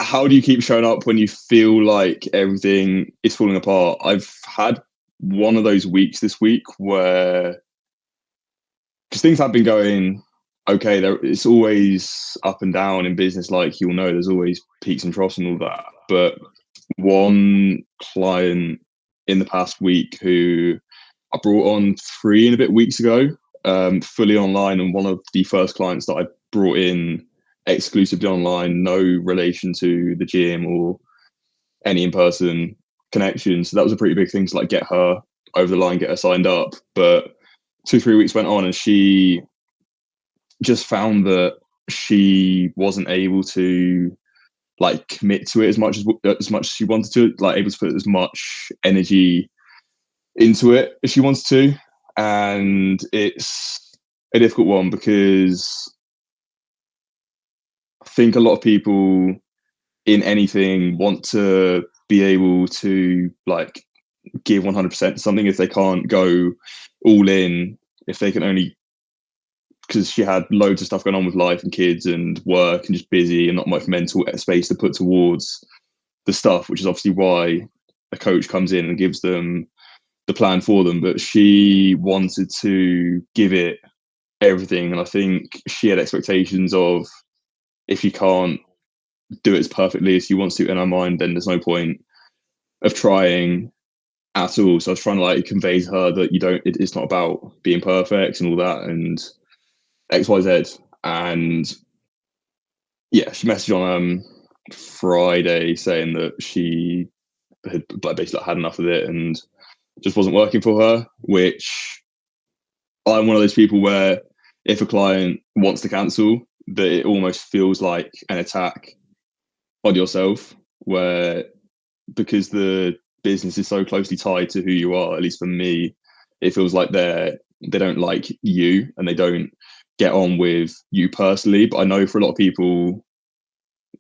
how do you keep showing up when you feel like everything is falling apart? I've had one of those weeks this week where, because things have been going okay, it's always up and down in business, like you'll know, there's always peaks and troughs and all that. But one client in the past week who I brought on 3 and a bit weeks ago, fully online, and one of the first clients that I brought in exclusively online, no relation to the gym or any in-person connection. So that was a pretty big thing to like get her over the line, get her signed up. But 2 3 weeks went on, and she just found that she wasn't able to like commit to it as much as she wanted to, like able to put as much energy into it as she wanted to. And it's a difficult one because I think a lot of people in anything want to be able to like give 100% to something. If they can't go all in, if they can only, because she had loads of stuff going on with life and kids and work and just busy and not much mental space to put towards the stuff, which is obviously why a coach comes in and gives them the plan for them. But she wanted to give it everything, and I think she had expectations of, if you can't do it as perfectly as you want to in her mind, then there's no point of trying at all. So I was trying to like convey to her that it's not about being perfect and all that and XYZ. And yeah, she messaged on Friday saying that she had like basically had enough of it and just wasn't working for her. Which I'm one of those people where if a client wants to cancel, that it almost feels like an attack on yourself, where because the business is so closely tied to who you are, at least for me, it feels like they don't like you and they don't get on with you personally. But I know for a lot of people,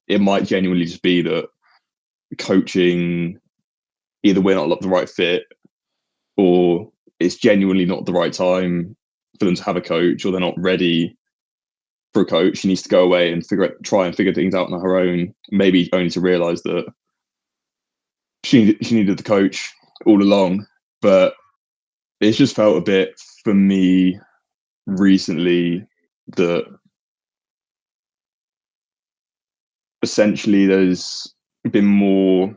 it might genuinely just be that coaching, either we're not the right fit or it's genuinely not the right time for them to have a coach, or they're not ready for a coach. She needs to go away and try and figure things out on her own, maybe only to realize that she needed the coach all along. But it's just felt a bit for me recently that essentially there's been more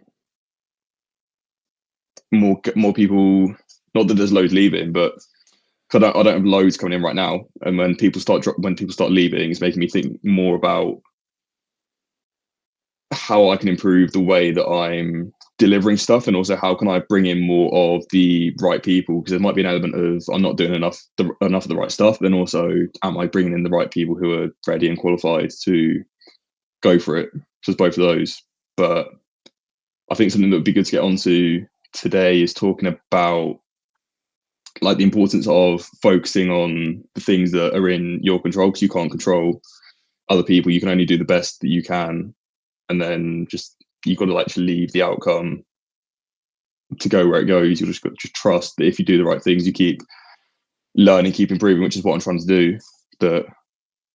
people. Not that there's loads leaving, but I don't have loads coming in right now. And when people start leaving, it's making me think more about how I can improve the way that I'm delivering stuff, and also how can I bring in more of the right people, because there might be an element of I'm not doing enough of the right stuff, but then also am I bringing in the right people who are ready and qualified to go for it. So it's both of those. But I think something that would be good to get onto today is talking about like the importance of focusing on the things that are in your control, because you can't control other people. You can only do the best that you can, and then just you've got to actually leave the outcome to go where it goes. You'll just got to trust that if you do the right things, you keep learning, keep improving, which is what I'm trying to do, that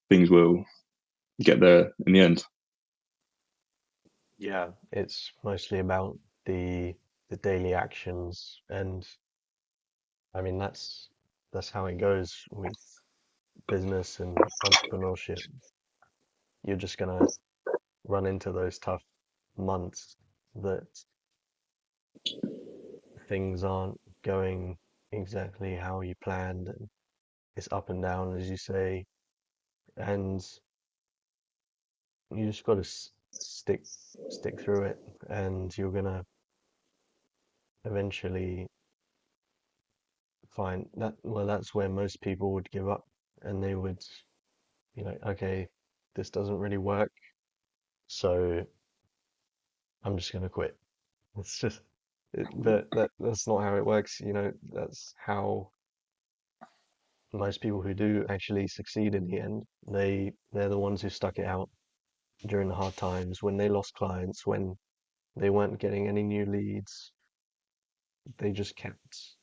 things will get there in the end. Yeah, it's mostly about the daily actions, and I mean that's how it goes with business and entrepreneurship. You're just gonna run into those tough months that things aren't going exactly how you planned, and it's up and down, as you say, and you just got to stick through it, and you're gonna eventually find that, well, that's where most people would give up, and they would be like, okay, this doesn't really work, so I'm just gonna quit. It's just but that's not how it works, that's how most people who do actually succeed in the end, they're the ones who stuck it out during the hard times, when they lost clients, when they weren't getting any new leads. They just kept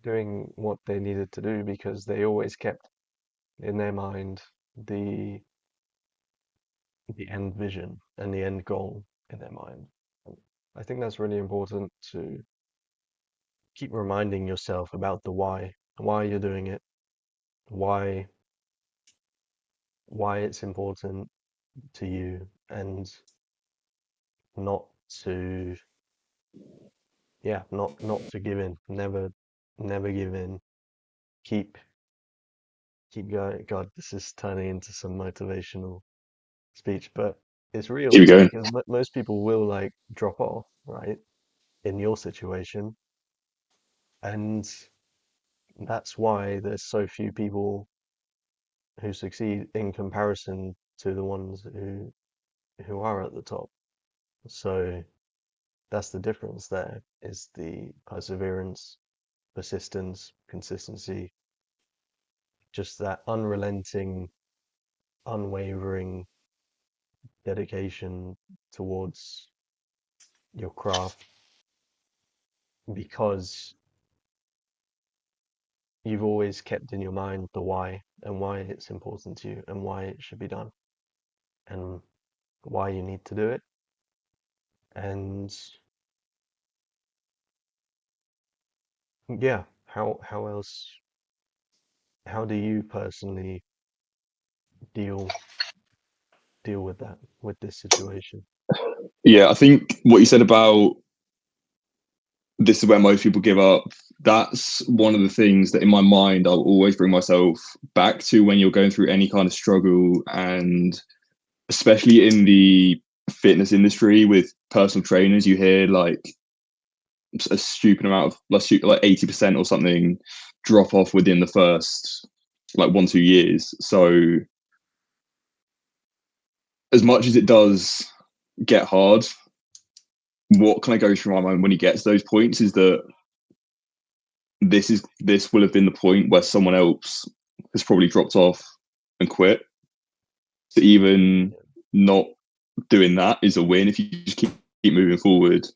doing what they needed to do, because they always kept in their mind the the end vision and the end goal in their mind. And I think that's really important to keep reminding yourself about the why you're doing it, why why it's important to you, and not to not to give in. Never give in. Keep keep going. God, this is turning into some motivational speech, but it's Keep it real going. because most people will like drop off, right? In your situation, and that's why there's so few people who succeed in comparison to the ones who are at the top. So that's the difference there is the perseverance, persistence, consistency, just that unrelenting, unwavering dedication towards your craft because you've always kept in your mind the why and why it's important to you and why it should be done and why you need to do it. And yeah, how else how do you personally deal deal with that with this situation? Yeah, I think what you said about this is where most people give up. That's one of the things that in my mind I'll always bring myself back to when you're going through any kind of struggle, and especially in the fitness industry with personal trainers, you hear like a stupid amount of like 80% or something drop off within the first like 1-2 years. So as much as it does get hard, what kind of goes through my mind when you get to those points is that this will have been the point where someone else has probably dropped off and quit. So even not doing that is a win if you just keep moving forward.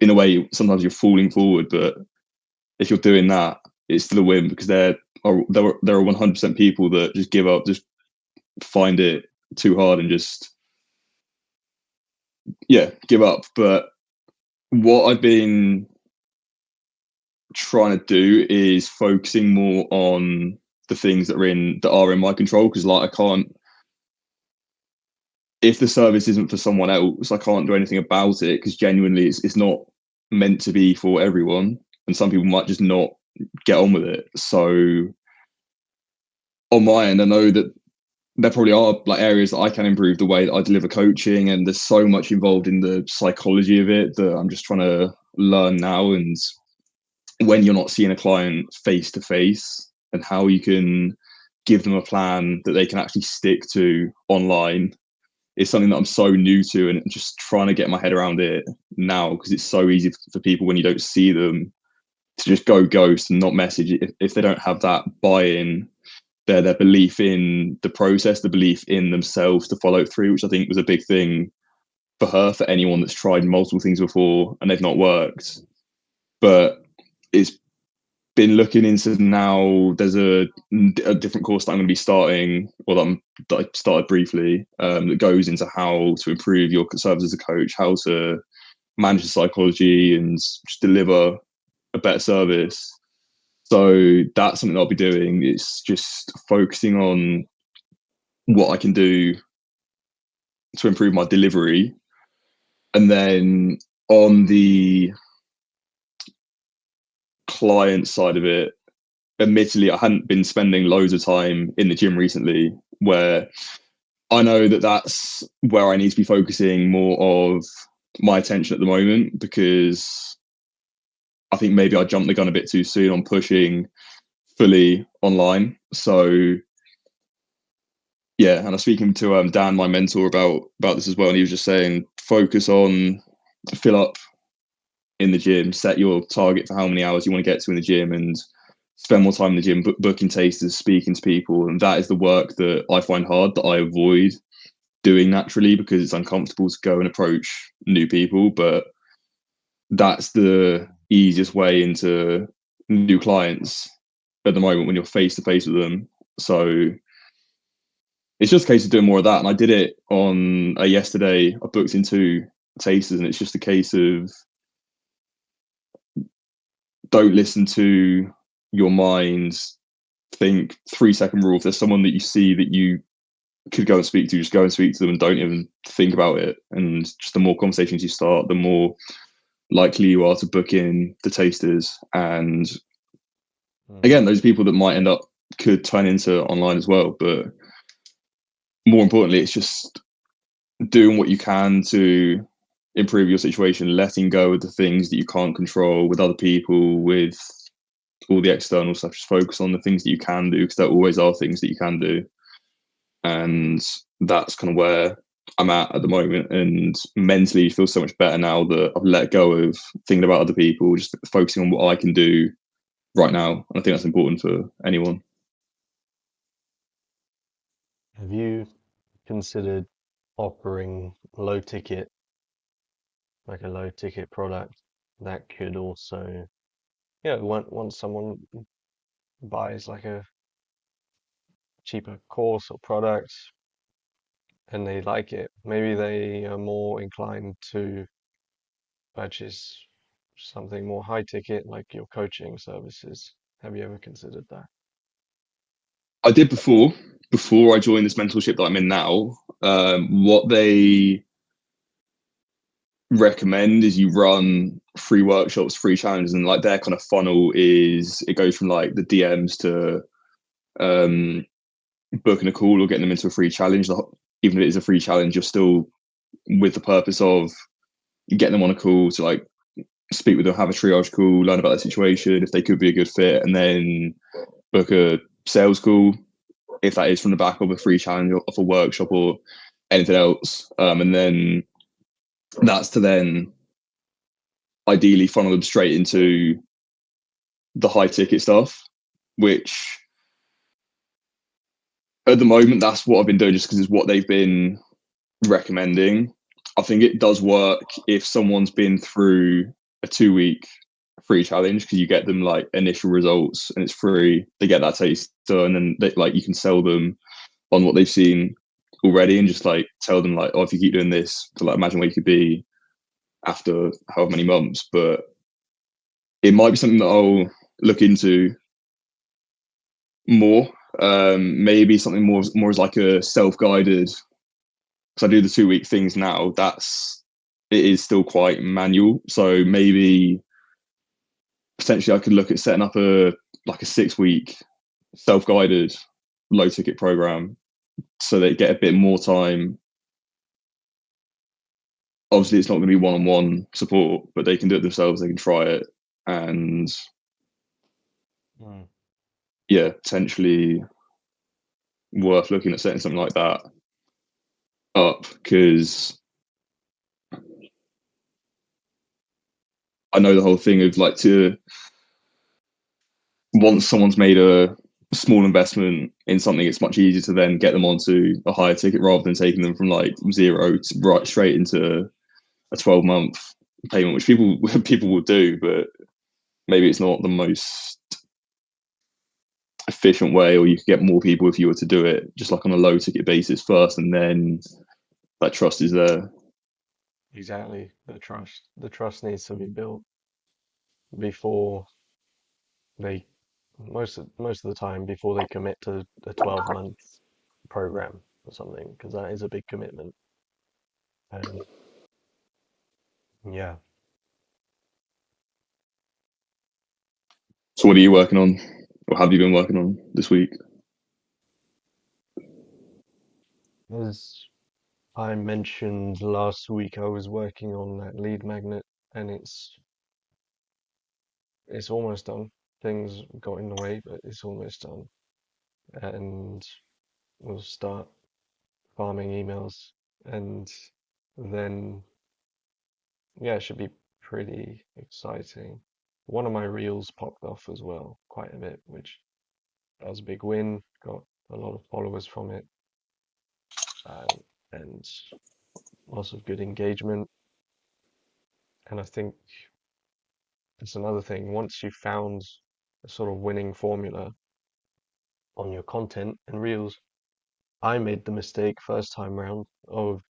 In a way, sometimes you're falling forward, but if you're doing that, it's still a win because there are 100% people that just give up, just find it too hard and just give up. But what I've been trying to do is focusing more on the things that are in my control, because like I can't, if the service isn't for someone else, I can't do anything about it because genuinely it's not meant to be for everyone, and some people might just not get on with it. So on my end, I know that there probably are like areas that I can improve the way that I deliver coaching, and there's so much involved in the psychology of it that I'm just trying to learn now. And when you're not seeing a client face to face, and how you can give them a plan that they can actually stick to online is something that I'm so new to, and just trying to get my head around it now, because it's so easy for people when you don't see them to just go ghost and not message if they don't have that buy-in, their belief in the process, the belief in themselves to follow through, which I think was a big thing for her, for anyone that's tried multiple things before and they've not worked. But it's been looking into now. There's a different course that I'm going to be starting, or that I started briefly, that goes into how to improve your service as a coach, how to manage the psychology and just deliver a better service. So that's something I'll be doing. It's just focusing on what I can do to improve my delivery. And then on the client side of it, admittedly, I hadn't been spending loads of time in the gym recently, where I know that that's where I need to be focusing more of my attention at the moment, because I think maybe I jumped the gun a bit too soon on pushing fully online. So yeah, and I was speaking to Dan, my mentor, about this as well, and he was just saying focus on fill up in the gym, set your target for how many hours you want to get to in the gym, and spend more time in the gym, booking tasters, speaking to people. And that is the work that I find hard, that I avoid doing naturally because it's uncomfortable to go and approach new people. But that's the easiest way into new clients at the moment when you're face to face with them. So it's just a case of doing more of that. And I did it on yesterday. I booked into tasters, and it's just a case of don't listen to your mind. Think 3 second rule. If there's someone that you see that you could go and speak to, just go and speak to them and don't even think about it. And just the more conversations you start, the more likely you are to book in the tasters. And Mm. again, those people that might end up could turn into online as well. But more importantly, it's just doing what you can to improve your situation, letting go of the things that you can't control with other people, with all the external stuff. Just focus on the things that you can do, because there always are things that you can do. And that's kind of where I'm at the moment. And mentally, feel so much better now that I've let go of thinking about other people, just focusing on what I can do right now. And I think that's important for anyone. Have you considered offering low ticket, like a low ticket product that could also, once someone buys like a cheaper course or product and they like it, maybe they are more inclined to purchase something more high ticket, like your coaching services. Have you ever considered that? I did before I joined this mentorship that I'm in now. What they recommend is you run free workshops, free challenges, and like their kind of funnel is it goes from like the DMs to um, booking a call or getting them into a free challenge. Even if it is a free challenge, you're still with the purpose of getting them on a call to like speak with them, have a triage call, learn about their situation, if they could be a good fit, and then book a sales call if that is from the back of a free challenge or of a workshop or anything else. And then that's to then ideally funnel them straight into the high ticket stuff, which at the moment that's what I've been doing just because it's what they've been recommending. I think it does work if someone's been through a 2 week free challenge because you get them like initial results and it's free. They get that taster and then like you can sell them on what they've seen already and just like tell them like, oh, if you keep doing this, to like imagine where you could be after however many months. But it might be something that I'll look into more. Maybe something more as like a self-guided, because I do the 2 week things now. It is still quite manual. So maybe potentially I could look at setting up a like a 6 week self-guided low ticket program so they get a bit more time. Obviously it's not going to be one-on-one support, but they can do it themselves, they can try it. And Mm. yeah, potentially worth looking at setting something like that up, because I know the whole thing of like to once someone's made a small investment in something, it's much easier to then get them onto a higher ticket rather than taking them from like zero to right straight into a 12-month payment, which people will do, but maybe it's not the most efficient way, or you could get more people if you were to do it just like on a low ticket basis first, and then that trust is there. Exactly. The trust needs to be built before they, most of the time, before they commit to a 12-month program or something, because that is a big commitment. And yeah, So what are you working on, or have you been working on this week? as I mentioned last week, I was working on that lead magnet, and it's almost done. Things got in the way, but it's almost done. And we'll start farming emails, and then yeah, it should be pretty exciting. One of my reels popped off as well quite a bit, which that was a big win. Got a lot of followers from it, and lots of good engagement. And I think it's another thing. Once you've found a sort of winning formula on your content and reels, I made the mistake first time round of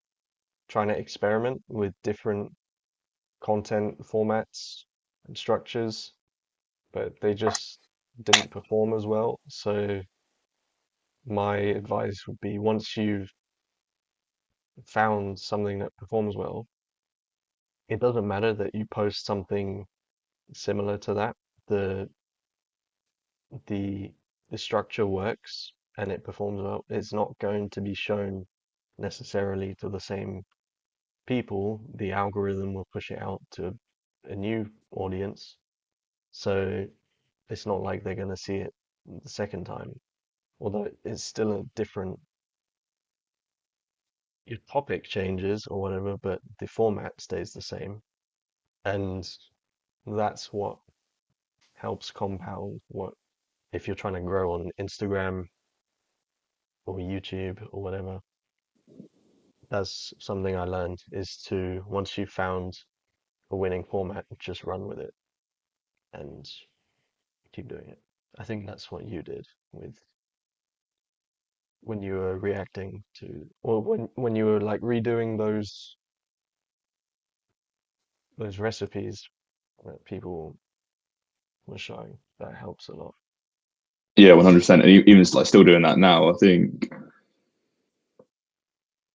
trying to experiment with different content formats and structures, but they just didn't perform as well. So my advice would be once you've found something that performs well, it doesn't matter that you post something similar to that. The the the structure works and it performs well. It's not going to be shown necessarily to the same people. The algorithm will push it out to a new audience. So it's not like they're going to see it the second time, although it's still a different, your topic changes or whatever, but the format stays the same. And that's what helps compound what, if you're trying to grow on Instagram or YouTube or whatever, that's something I learned is to, once you've found a winning format, just run with it and keep doing it. I think that's what you did with when you were reacting to, or when you were like redoing those recipes that people were showing. That helps a lot. Yeah, 100%. And even like still doing that now, I think,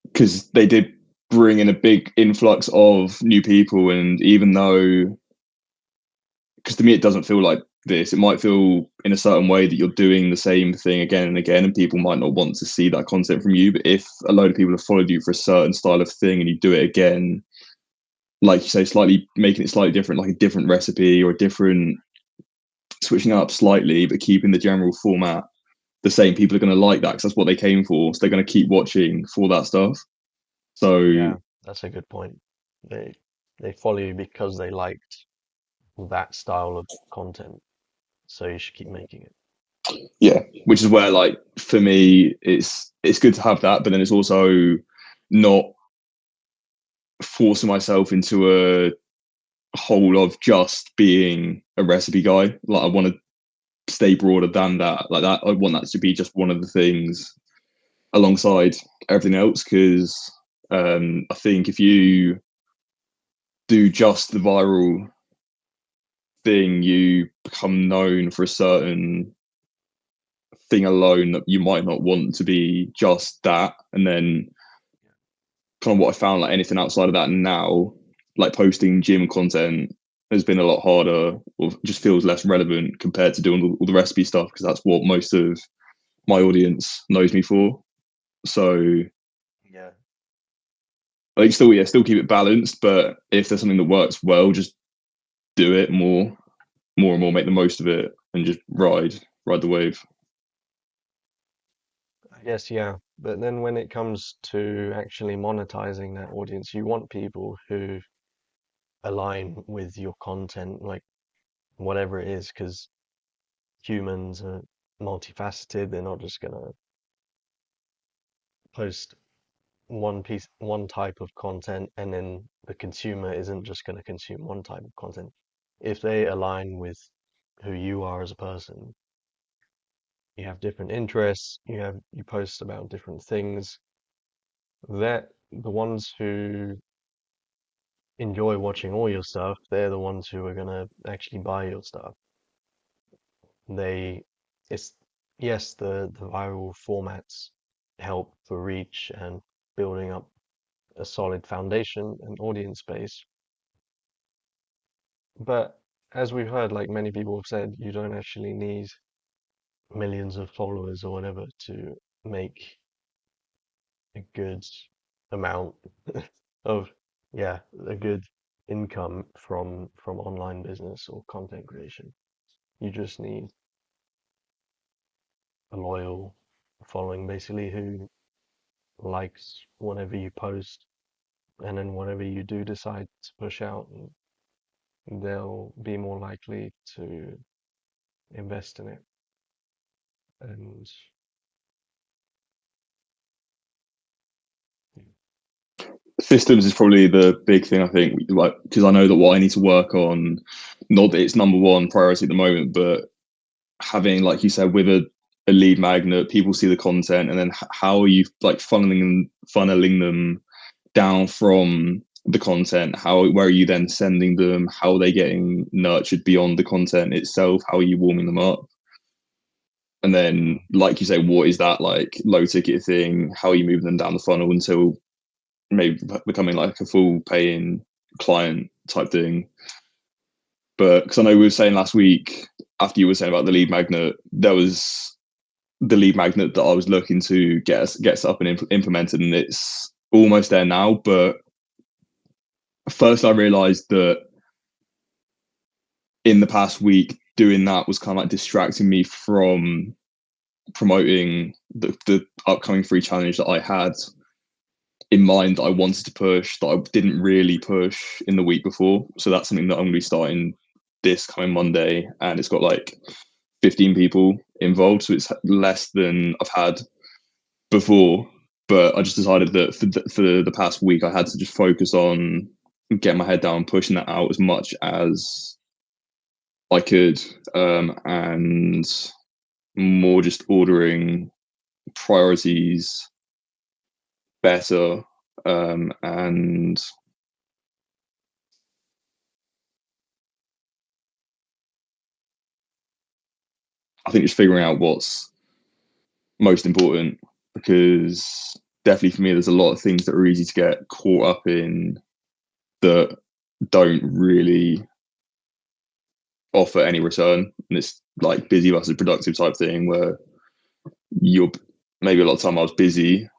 because they did bring in a big influx of new people, and even though, because to me it doesn't feel like this, it might feel in a certain way that you're doing the same thing again and again, and people might not want to see that content from you. But if a load of people have followed you for a certain style of thing and you do it again, like you say, slightly making it slightly different, like a different recipe or a different, switching up slightly but keeping the general format the same, people are going to like that because that's what they came for, so they're going to keep watching for that stuff. So Yeah, that's a good point. They they follow you because they liked that style of content, so you should keep making it. yeah, which is where, like, for me, it's good to have that, but then it's also not forcing myself into a hole of just being a recipe guy. Like, I want to stay broader than that. Like that, I want that to be just one of the things alongside everything else. Because I think if you do just the viral thing, you become known for a certain thing alone that you might not want to be just that. And then kind of what I found, like anything outside of that now, like posting gym content has been a lot harder, or just feels less relevant compared to doing all the recipe stuff, because that's what most of my audience knows me for. So Yeah. like still, yeah, still keep it balanced, but if there's something that works well, just do it more and more, make the most of it, and just ride the wave. I guess, yeah. But then when it comes to actually monetizing that audience, you want people who align with your content, like whatever it is, because humans are multifaceted. They're not just gonna post one type of content, and then the consumer isn't just gonna consume one type of content. If they align with who you are as a person, you have different interests, you post about different things, that the ones who enjoy watching all your stuff, they're the ones who are gonna actually buy your stuff. They, it's, yes, the viral formats help for reach and building up a solid foundation and audience base. But as we've heard, like many people have said, you don't actually need millions of followers or whatever to make a good amount of, yeah, a good income from online business or content creation. You just need a loyal following basically who likes whatever you post, and then whatever you do decide to push out, they'll be more likely to invest in it. And Systems is probably the big thing, I think, like, because I know that what I need to work on, not that it's number one priority at the moment, but having, like you said, with a a lead magnet, people see the content, and then how are you like funneling them down from the content? How where are you then sending them? How are they getting nurtured beyond the content itself? How are you warming them up? And then, like you say, what is that like low ticket thing? How are you moving them down the funnel until maybe becoming like a full paying client type thing? But because I know we were saying last week, after you were saying about the lead magnet, there was the lead magnet that I was looking to get us up and implemented, and it's almost there now. But first, I realized that in the past week, doing that was kind of like distracting me from promoting the upcoming free challenge that I had in mind that I wanted to push that I didn't really push in the week before. So that's something that I'm going to be starting this coming Monday, and it's got like 15 people involved, so it's less than I've had before. But I just decided that for the past week, I had to just focus on getting my head down, pushing that out as much as I could, and more just ordering priorities better, and I think just figuring out what's most important, because definitely for me, there's a lot of things that are easy to get caught up in that don't really offer any return. And it's like busy versus productive type thing where you're maybe a lot of time I was busy,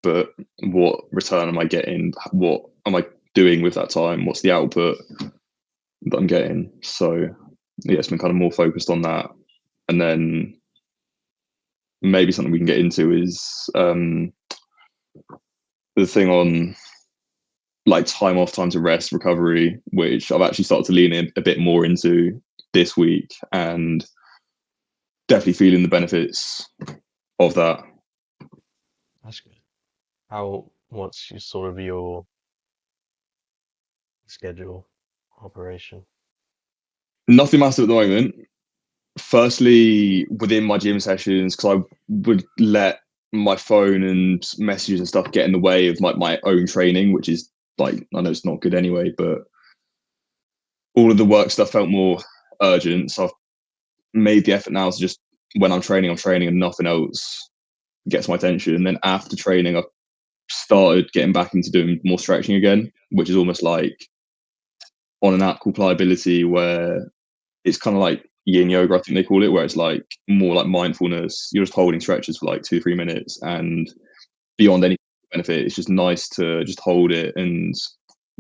but what return am I getting? What am I doing with that time? What's the output that I'm getting? So yeah, it's been kind of more focused on that. And then maybe something we can get into is the thing on like time off, time to rest, recovery, which I've actually started to lean in a bit more into this week, and definitely feeling the benefits of that. That's good. What's your sort of your schedule operation? Nothing massive at the moment. Firstly, within my gym sessions, because I would let my phone and messages and stuff get in the way of my own training, which is like, I know it's not good anyway, but all of the work stuff felt more urgent. So I've made the effort now to just, when I'm training and nothing else gets my attention. And then after training, I've started getting back into doing more stretching again, which is almost like on an app called Pliability, where it's kind of like yin yoga, I think they call it, where it's like more like mindfulness. You're just holding stretches for like 2 3 minutes, and beyond any benefit, it's just nice to just hold it and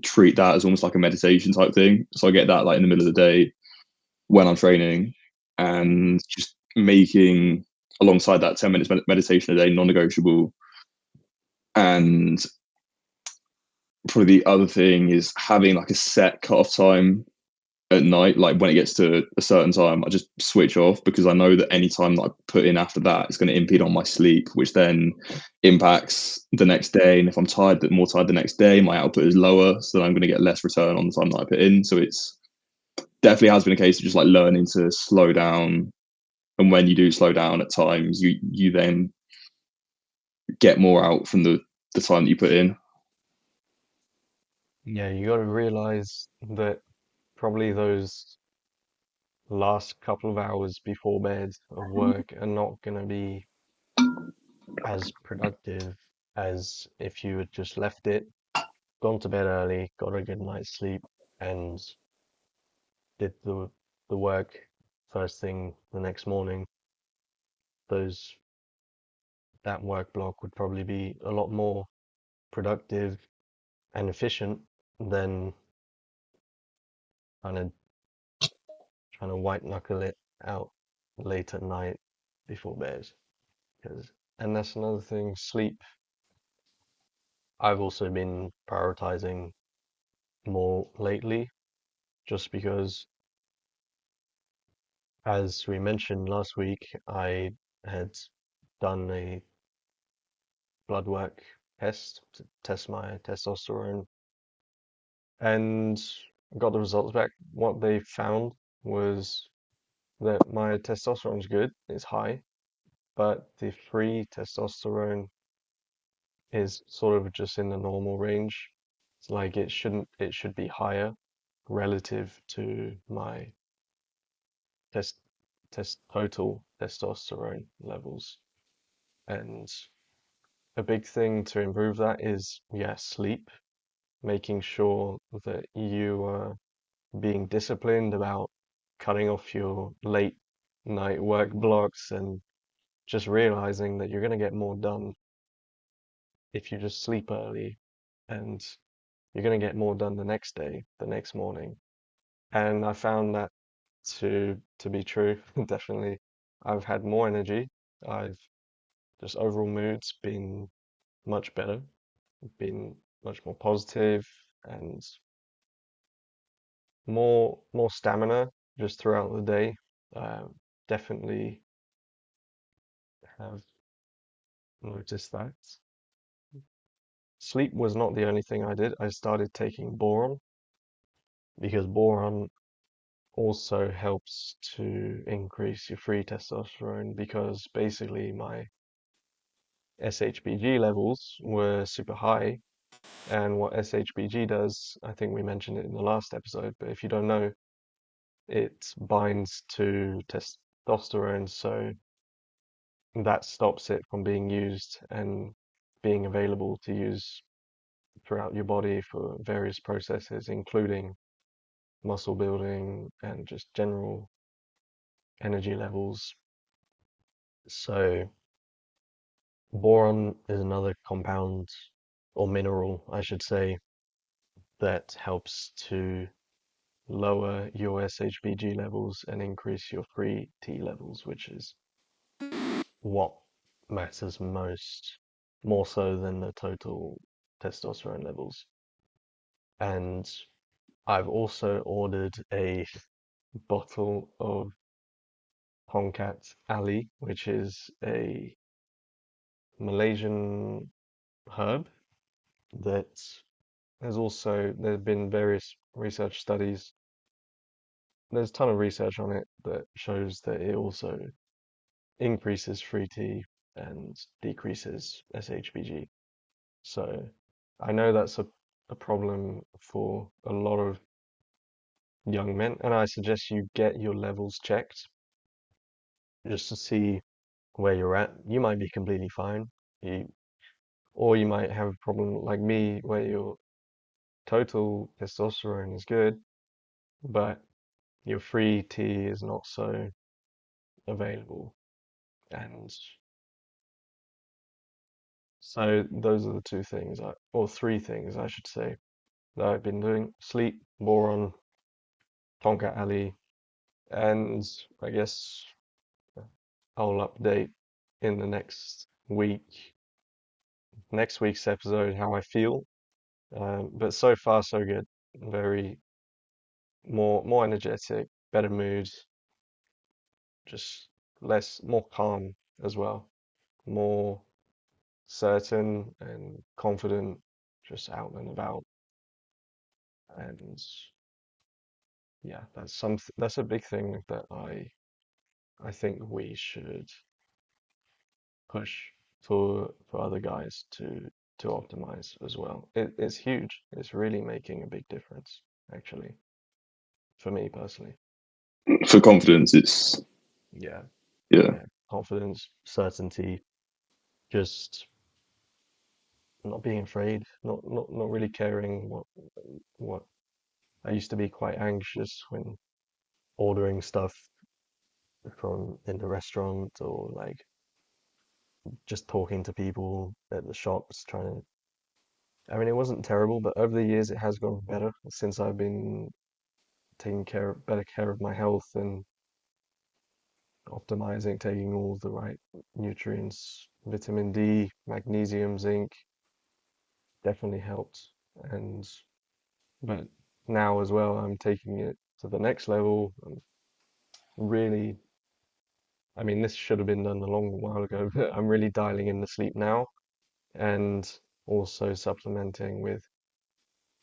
treat that as almost like a meditation type thing. So I get that like in the middle of the day when I'm training, and just making alongside that 10 minutes meditation a day non-negotiable. And probably the other thing is having like a set cut-off time at night. Like when it gets to a certain time, I just switch off, because I know that any time that I put in after that is going to impede on my sleep, which then impacts the next day. And if I'm more tired the next day, my output is lower, so then I'm going to get less return on the time that I put in. So it's definitely has been a case of just like learning to slow down. And when you do slow down at times, you then get more out from the time that you put in. Yeah, you got to realize that probably those last couple of hours before bed of work are not going to be as productive as if you had just left it, gone to bed early, got a good night's sleep, and did the work first thing the next morning. Those that work block would probably be a lot more productive and efficient than kind of trying to white knuckle it out late at night before bed. Because, and that's another thing, sleep. I've also been prioritizing more lately, just because, as we mentioned last week, I had done a blood work test to test my testosterone and got the results back. What they found was that my testosterone's good, it's high, but the free testosterone is sort of just in the normal range. It's like it should be higher relative to my test total testosterone levels. And a big thing to improve that is, yeah, sleep, making sure that you are being disciplined about cutting off your late night work blocks and just realizing that you're going to get more done if you just sleep early, and you're going to get more done the next day, the next morning. And I found that to be true, definitely. I've had more energy. I've just overall mood's been much better, been much more positive and more stamina just throughout the day. Definitely have noticed that. Sleep was not the only thing I did. I started taking boron because boron also helps to increase your free testosterone because basically my SHBG levels were super high. And what SHBG does, I think we mentioned it in the last episode, but if you don't know, it binds to testosterone, so that stops it from being used and being available to use throughout your body for various processes, including muscle building and just general energy levels. So, boron is another compound or mineral, I should say, that helps to lower your SHBG levels and increase your free T levels, which is what matters most, more so than the total testosterone levels. And I've also ordered a bottle of Tongkat Ali, which is a Malaysian herb that there's been various research studies. There's a ton of research on it that shows that it also increases free T and decreases SHBG. So I know that's a problem for a lot of young men, and I suggest you get your levels checked just to see where you're at. You might be completely fine, you, or you might have a problem like me where your total testosterone is good, but your free T is not so available. And so those are the two things, or three things I should say, that I've been doing: sleep, boron, Tonka Ali, and I guess I'll update in the next week's episode, how I feel. But so far, so good. Very more energetic, better mood, just more calm as well, more certain and confident, just out and about. And yeah, that's a big thing that I think we should push for other guys to optimize as well. It's huge. It's really making a big difference, actually, for me personally. For confidence, it's Yeah, yeah. yeah. Confidence, certainty, just not being afraid, not really caring what I used to be quite anxious when ordering stuff from in the restaurant, or like just talking to people at the shops trying to, I mean, it wasn't terrible, but over the years it has gone better since I've been taking better care of my health and optimizing, taking all the right nutrients, vitamin D, magnesium, zinc, definitely helped. And but now as well, I'm taking it to the next level. I'm really, I mean, this should have been done a long while ago, but I'm really dialing in the sleep now, and also supplementing with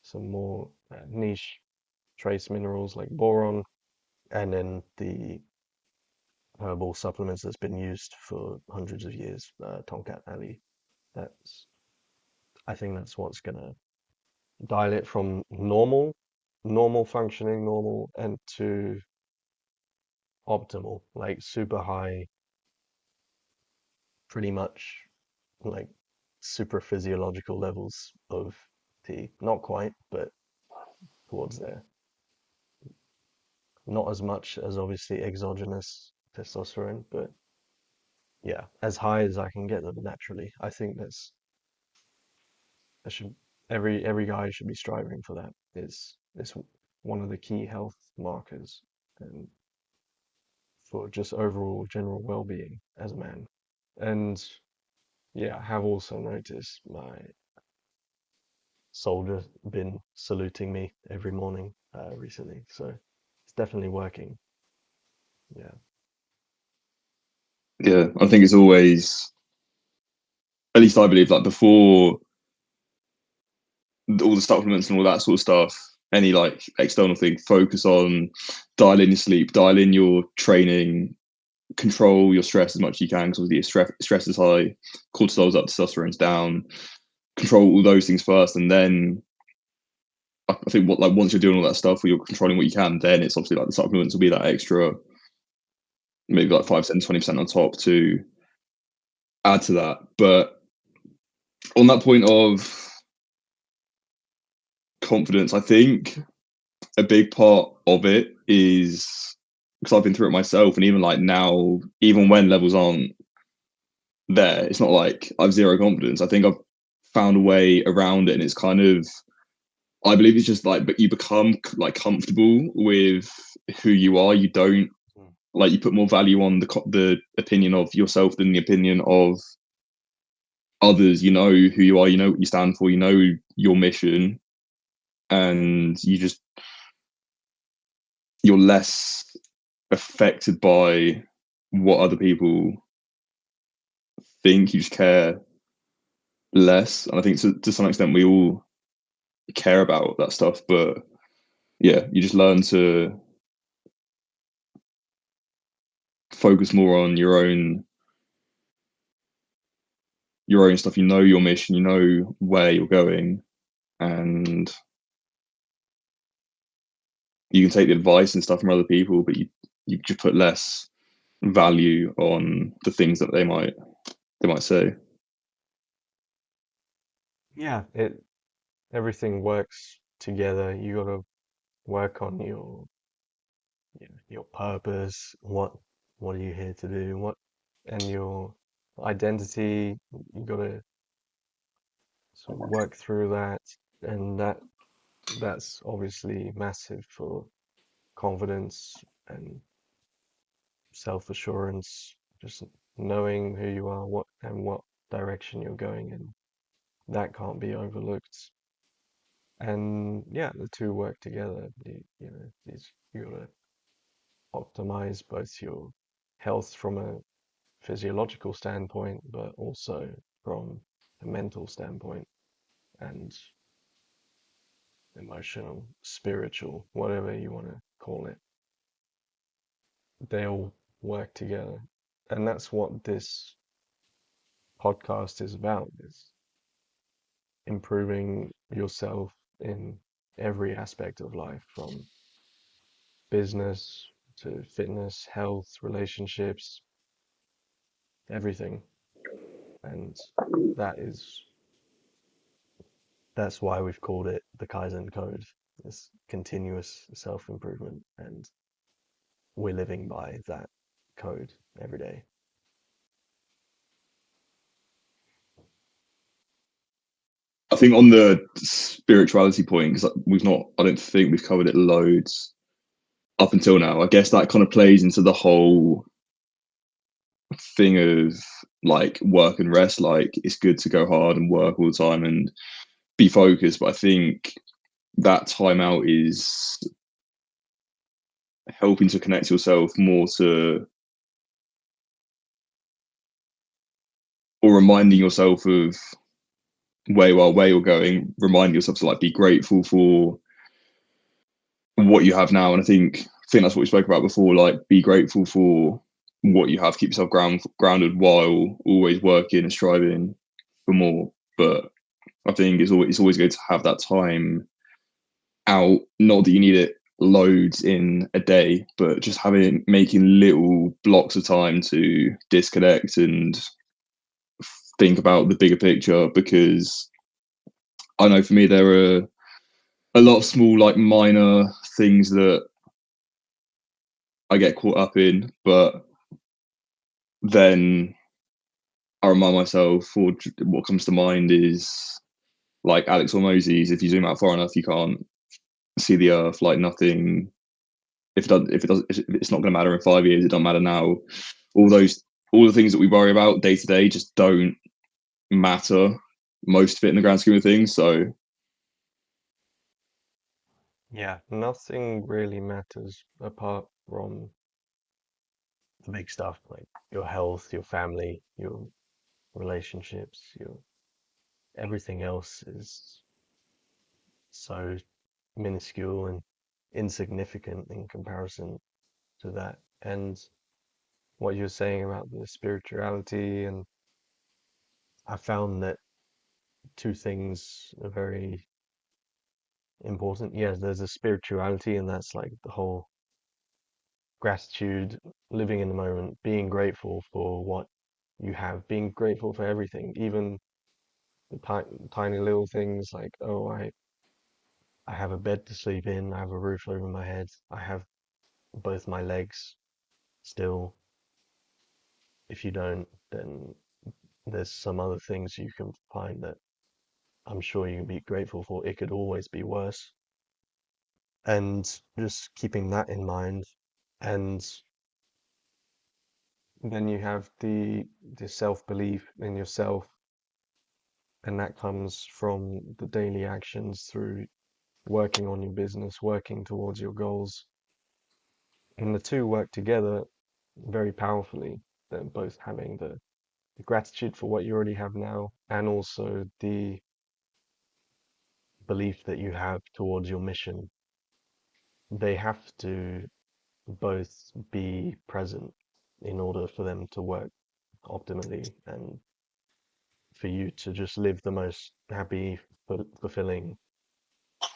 some more niche trace minerals like boron, and then the herbal supplements that's been used for hundreds of years, Tonkat Ali. That's I think that's what's gonna dial it from normal functioning, normal, and to optimal, like super high, pretty much like super physiological levels of T. Not quite, but towards there. Not as much as obviously exogenous testosterone, but yeah, as high as I can get them naturally. I think that should every guy should be striving for that. It's one of the key health markers and for just overall general well-being as a man. And yeah, I have also noticed my soldier been saluting me every morning recently, so it's definitely working. Yeah. Yeah, I think it's always, at least I believe, like before all the supplements and all that sort of stuff, any like external thing, focus on dial in your sleep, dial in your training, control your stress as much as you can because obviously stress is high, cortisol's up, testosterone's down. Control all those things first, and then I think what like once you're doing all that stuff, or you're controlling what you can, then it's obviously like the supplements will be that extra, maybe like 5%, 20% on top to add to that. But on that point of confidence, I think a big part of it is because I've been through it myself, and even like now, even when levels aren't there, it's not like I've zero confidence. I think I've found a way around it, and it's kind of, I believe it's just like, but you become like comfortable with who you are. You don't Mm. like, you put more value on the opinion of yourself than the opinion of others. You know who you are. You know what you stand for. You know your mission, and you're less affected by what other people think. You just care less. And I think to some extent we all care about that stuff, but yeah, you just learn to focus more on your own stuff. You know your mission, you know where you're going, and you can take the advice and stuff from other people, but you just put less value on the things that they might say. Yeah, it everything works together. You gotta work on your purpose. What are you here to do? What and your identity. You gotta sort of work through that, and that's obviously massive for confidence and self-assurance. Just knowing who you are, what direction you're going in. That can't be overlooked. And yeah, the two work together. You gotta optimize both your health from a physiological standpoint, but also from a mental standpoint and emotional, spiritual, whatever you want to call it. They all work together. And that's what this podcast is about, is improving yourself in every aspect of life, from business to fitness, health, relationships, everything. And that is that's why we've called it the Kaizen Code. It's continuous self-improvement, and we're living by that code every day. I think on the spirituality point, because I don't think we've covered it loads up until now. I guess that kind of plays into the whole thing of like work and rest. Like it's good to go hard and work all the time and be focused, but I think that time out is helping to connect yourself more to, or reminding yourself of where you are, where you're going, reminding yourself to like be grateful for what you have now. And I think that's what we spoke about before, like be grateful for what you have, keep yourself grounded while always working and striving for more. But I think it's always good to have that time out. Not that you need it loads in a day, but just making little blocks of time to disconnect and think about the bigger picture. Because I know for me there are a lot of small, like minor things that I get caught up in, but then I remind myself, or what comes to mind is like Alex Hormozzi's, if you zoom out far enough, you can't see the Earth. Like nothing, if it's not going to matter in 5 years. It don't matter now. All those, all the things that we worry about day to day just don't matter. Most of it in the grand scheme of things. So Yeah, nothing really matters apart from the big stuff like your health, your family, your relationships, your everything else is so minuscule and insignificant in comparison to that. And what you're saying about the spirituality, and I found that two things are very important. Yes, there's a spirituality, and that's like the whole gratitude, living in the moment, being grateful for what you have, being grateful for everything, even the tiny little things like, oh, I have a bed to sleep in, I have a roof over my head, I have both my legs still. If you don't, then there's some other things you can find that I'm sure you can be grateful for. It could always be worse. And just keeping that in mind. And then you have the self-belief in yourself, and that comes from the daily actions through working on your business, working towards your goals. And the two work together very powerfully. They're both having the gratitude for what you already have now, and also the belief that you have towards your mission. They have to both be present in order for them to work optimally and for you to just live the most happy, fulfilling,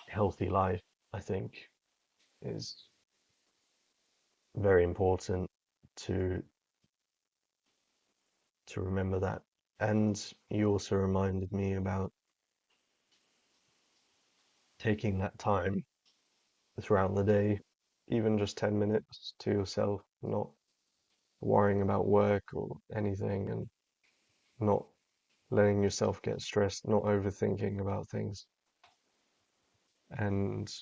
healthy life, I think is very important to to remember that. And you also reminded me about taking that time throughout the day, even just 10 minutes to yourself, not worrying about work or anything, and not letting yourself get stressed, not overthinking about things. And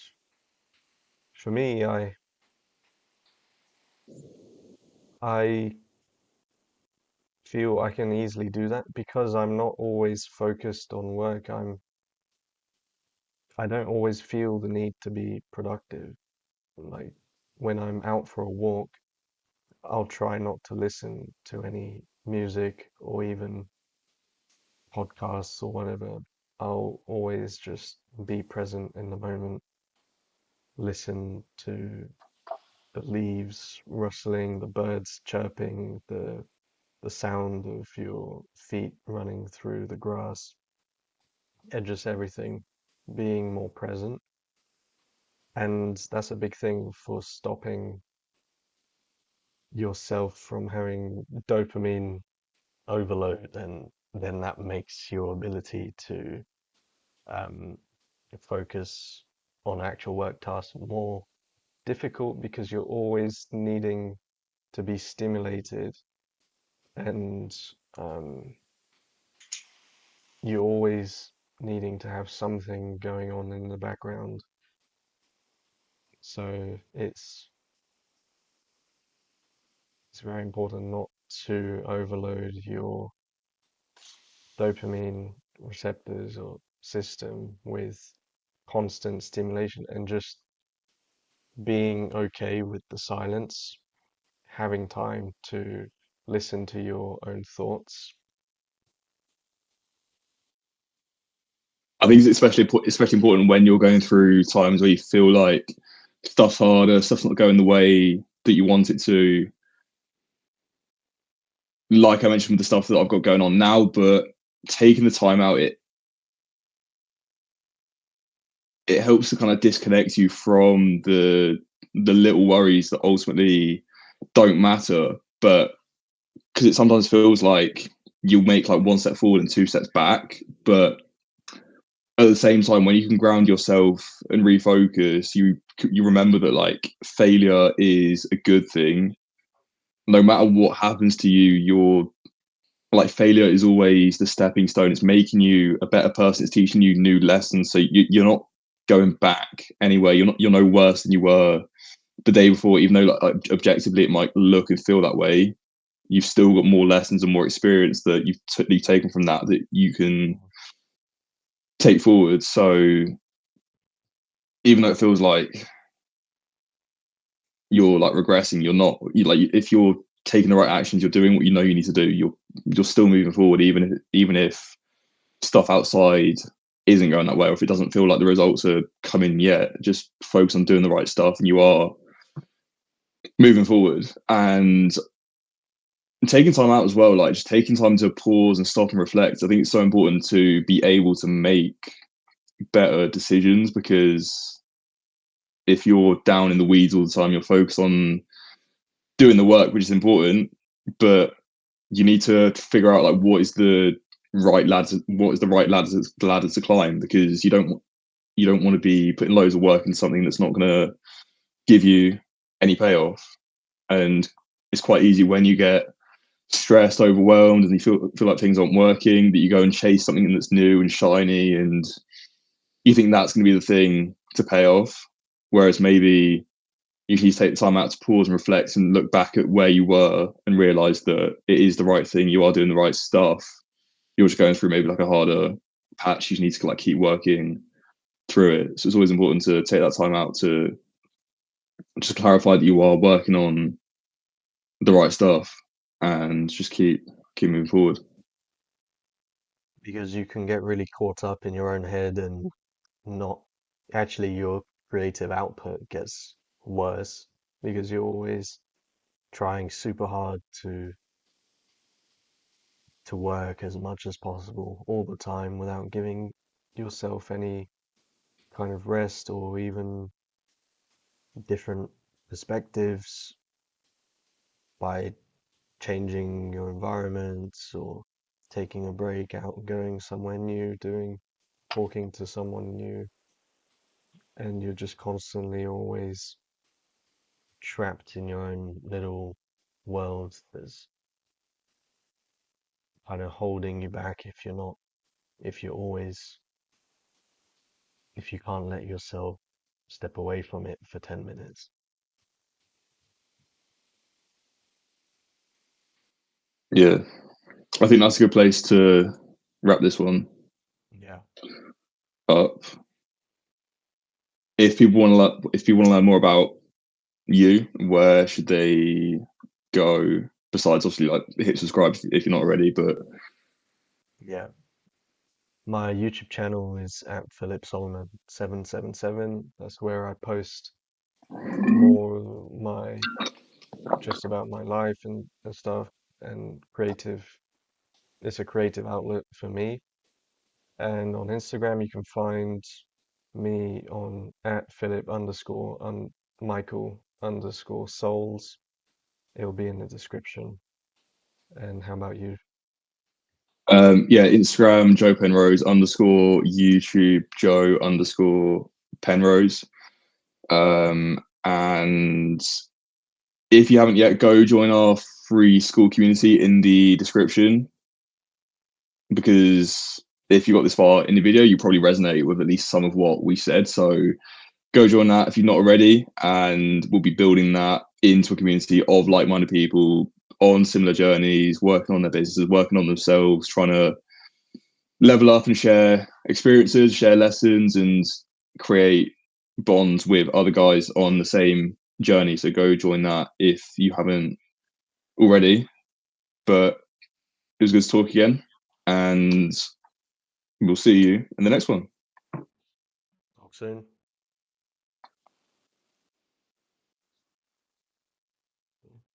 for me, I feel I can easily do that because I'm not always focused on work. I don't always feel the need to be productive. Like when I'm out for a walk, I'll try not to listen to any music or even podcasts or whatever. I'll always just be present in the moment, listen to the leaves rustling, the birds chirping, the sound of your feet running through the grass, and just everything being more present. And that's a big thing for stopping yourself from having dopamine overload, and then that makes your ability to um, focus on actual work tasks more difficult because you're always needing to be stimulated, and um, you're always needing to have something going on in the background. So it's very important not to overload your dopamine receptors or system with constant stimulation, and just being okay with the silence, having time to listen to your own thoughts. I think it's especially important when you're going through times where you feel like stuff's harder, stuff's not going the way that you want it to. like I mentioned with the stuff that I've got going on now, but taking the time out, it helps to kind of disconnect you from the little worries that ultimately don't matter, but because it sometimes feels like you'll make like one step forward and two steps back, but at the same time, when you can ground yourself and refocus, you remember that like failure is a good thing. No matter what happens to you, you're like failure is always the stepping stone. It's making you a better person. It's teaching you new lessons. So you're not going back anywhere. You're no worse than you were the day before, even though like objectively it might look and feel that way. You've still got more lessons and more experience that you've taken from that you can take forward. So even though it feels like you're like regressing, you're not. You like if you're taking the right actions, you're doing what you know you need to do. You're still moving forward, even if stuff outside isn't going that way, or if it doesn't feel like the results are coming yet. Just focus on doing the right stuff, and you are moving forward. And taking time out as well, like just taking time to pause and stop and reflect. I think it's so important to be able to make better decisions, because if you're down in the weeds all the time, you're focused on doing the work, which is important, but you need to figure out like what is the right ladder to climb, because you don't want to be putting loads of work into something that's not going to give you any payoff. And it's quite easy when you get stressed, overwhelmed, and you feel like things aren't working, that you go and chase something that's new and shiny, and you think that's going to be the thing to pay off. Whereas maybe you need to take the time out to pause and reflect and look back at where you were and realize that it is the right thing. You are doing the right stuff. You're just going through maybe like a harder patch. You need to like keep working through it. So it's always important to take that time out to just clarify that you are working on the right stuff and just keep moving forward. Because you can get really caught up in your own head and not actually your creative output gets worse because you're always trying super hard to work as much as possible all the time without giving yourself any kind of rest or even different perspectives by changing your environment or taking a break out, going somewhere new, talking to someone new, and you're just constantly always trapped in your own little world that's kind of holding you back if you're always, if you can't let yourself step away from it for 10 minutes. Yeah, I think that's a good place to wrap this one Yeah. up. If people want to learn more about you, where should they go? Besides, obviously, like hit subscribe if you're not already. But Yeah. My YouTube channel is at Philip Solomon 777. That's where I post more my just about my life and stuff and creative. It's a creative outlet for me. And on Instagram, you can find me on at Philip underscore Michael underscore souls. It'll be in the description. And how about you? yeah, Instagram Joe Penrose underscore, YouTube Joe underscore Penrose. And if you haven't yet, go join our free school community in the description, because if you got this far in the video, you probably resonate with at least some of what we said. So go join that if you're not already, and we'll be building that into a community of like-minded people on similar journeys, working on their businesses, working on themselves, trying to level up and share experiences, share lessons, and create bonds with other guys on the same journey. So go join that if you haven't already. But it was good to talk again, and we'll see you in the next one. Talk soon.